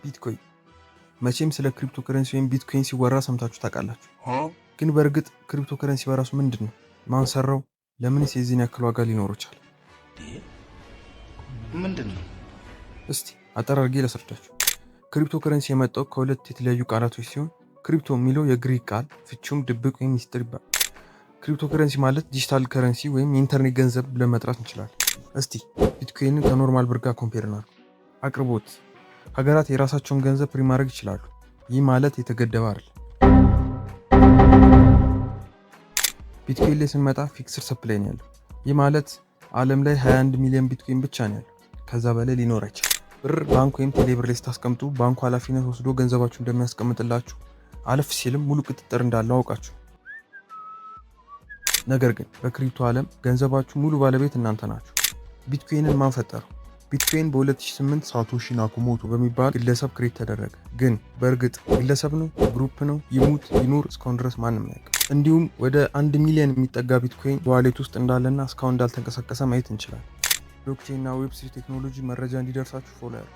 ቢትኮይን መቼም ስለ ክሪፕቶ ከረንሲ ወይም ቢትኮይን ሲወራ ሰምታችሁ ታውቃላችሁ። ግን በእርግጥ ክሪፕቶ ከረንሲ በራሱ ምንድን ነው? ማን ሰራው? ለምንስ የዚህን ያክል ዋጋ ሊኖረው ቻለ? ምንድን ነው? እስቲ አጠር አድርጌ ላስረዳችሁ። ክሪፕቶ ከረንሲ የመጣው ከሁለት የተለያዩ ቃላቶች ሲሆን ክሪፕቶ የሚለው የግሪክ ቃል ፍቺውም ድብቅ ወይም ሚስጥር ይባላል። ክሪፕቶ ከረንሲ ማለት ዲጂታል ከረንሲ ወይም የኢንተርኔት ገንዘብ ብለን መጥራት እንችላለን። እስቲ ቢትኮይንን ከኖርማል ብር ጋር ኮምፔር እናድርግ። አቅርቦት ሀገራት የራሳቸውን ገንዘብ ፕሪንት ማድረግ ይችላሉ። ይህ ማለት የተገደበ አይደለም። ቢትኮይን ላይ ስንመጣ ፊክስድ ሰፕላይ ነው ያለው። ይህ ማለት ዓለም ላይ 21 ሚሊዮን ቢትኮይን ብቻ ነው ያለው። ከዛ በላይ ሊኖር አይችልም። ብር ባንክ ወይም ቴሌብር ላይ ስታስቀምጡ ባንኩ ኃላፊነት ወስዶ ገንዘባችሁ እንደሚያስቀምጥላችሁ አለፍ ሲልም ሙሉ ቁጥጥር እንዳለው አውቃችሁ። ነገር ግን በክሪፕቶ ዓለም ገንዘባችሁ ሙሉ ባለቤት እናንተ ናችሁ። ቢትኮይንን ማን ፈጠረው? ቢትኮይን በ2008 ሳቶሺ ናካሞቶ በሚባል ግለሰብ ክሬት ተደረገ። ግን በእርግጥ ግለሰብ ነው? ግሩፕ ነው? ይሙት ይኑር እስካሁን ድረስ ማንም ያውቅ። እንዲሁም ወደ 1 ሚሊዮን የሚጠጋ ቢትኮይን በዋሌት ውስጥ እንዳለና እስካሁን እንዳልተንቀሳቀሰ ማየት እንችላለን። ብሎክቼን እና ዌብ3 ቴክኖሎጂ መረጃ እንዲደርሳችሁ ፎሎ ያድርጉ።